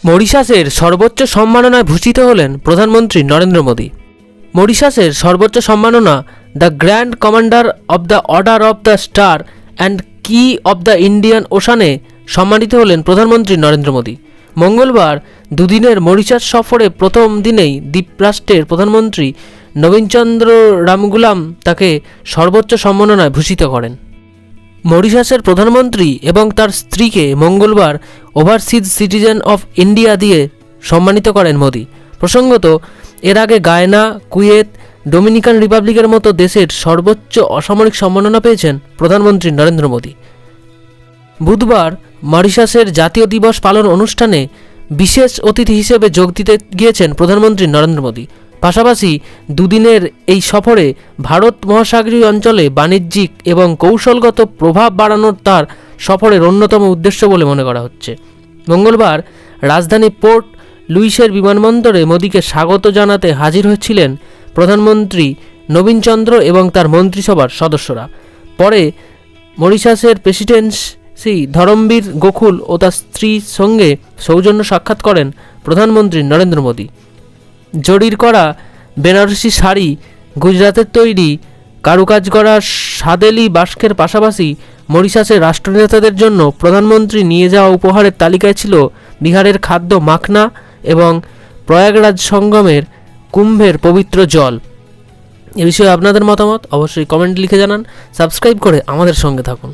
মরিশাসের সর্বোচ্চ সম্মাননায় ভূষিত হলেন প্রধানমন্ত্রী নরেন্দ্র মোদী। মরিশাসের সর্বোচ্চ সম্মাননা the grand commander of the order of the star and কি অব দ্য ইন্ডিয়ান ওশানে সম্মানিত হলেন প্রধানমন্ত্রী নরেন্দ্র মোদী। মঙ্গলবার দুদিনের মরিশাস সফরে প্রথম দিনেই দ্বীপরাষ্ট্রের প্রধানমন্ত্রী নবীন চন্দ্র রামগুলাম তাকে সর্বোচ্চ সম্মাননায় ভূষিত করেন। মরিশাসের প্রধানমন্ত্রী এবং তার স্ত্রীকে মঙ্গলবার ওভারসিজ সিটিজেন অফ ইন্ডিয়া দিয়ে সম্মানিত করেন মোদি। প্রসঙ্গত, এর আগে গায়না, কুয়েত, ডোমিনিকান রিপাবলিকের মতো দেশের সর্বোচ্চ অসামরিক সম্মাননা পেয়েছেন প্রধানমন্ত্রী নরেন্দ্র মোদী। বুধবার মরিশাসের জাতীয় দিবস পালন অনুষ্ঠানে বিশেষ অতিথি হিসেবে যোগ দিতে গিয়েছেন প্রধানমন্ত্রী নরেন্দ্র মোদী। পাশাপাশি দুদিনের এই সফরে ভারত মহাসাগরীয় অঞ্চলে বাণিজ্যিক এবং কৌশলগত প্রভাব বাড়ানোর তার সফরের অন্যতম উদ্দেশ্য বলে মনে করা হচ্ছে। মঙ্গলবার রাজধানী পোর্ট লুইসের বিমানবন্দরে মোদীকে স্বাগত জানাতে হাজির হয়েছিলেন প্রধানমন্ত্রী নবীন চন্দ্র এবং তার মন্ত্রিসভার সদস্যরা। পরে মরিশাসের প্রেসিডেন্সি ধরমবীর গোকুল ও তার স্ত্রীর সঙ্গে সৌজন্য সাক্ষাৎ করেন প্রধানমন্ত্রী নরেন্দ্র মোদী। জরির করা বেনারসি শাড়ি, গুজরাতের তৈরি কারুকাজ করা সাদেলি বাস্কের পাশাপাশি মরিশাসের রাষ্ট্রনেতাদের জন্য প্রধানমন্ত্রী নিয়ে যাওয়া উপহারের তালিকায় ছিল বিহারের খাদ্য মাখনা এবং প্রয়াগরাজ সঙ্গমের কুম্ভের পবিত্র জল। এ বিষয়ে আপনাদের মতামত অবশ্যই কমেন্ট লিখে জানান। সাবস্ক্রাইব করে আমাদের সঙ্গে থাকুন।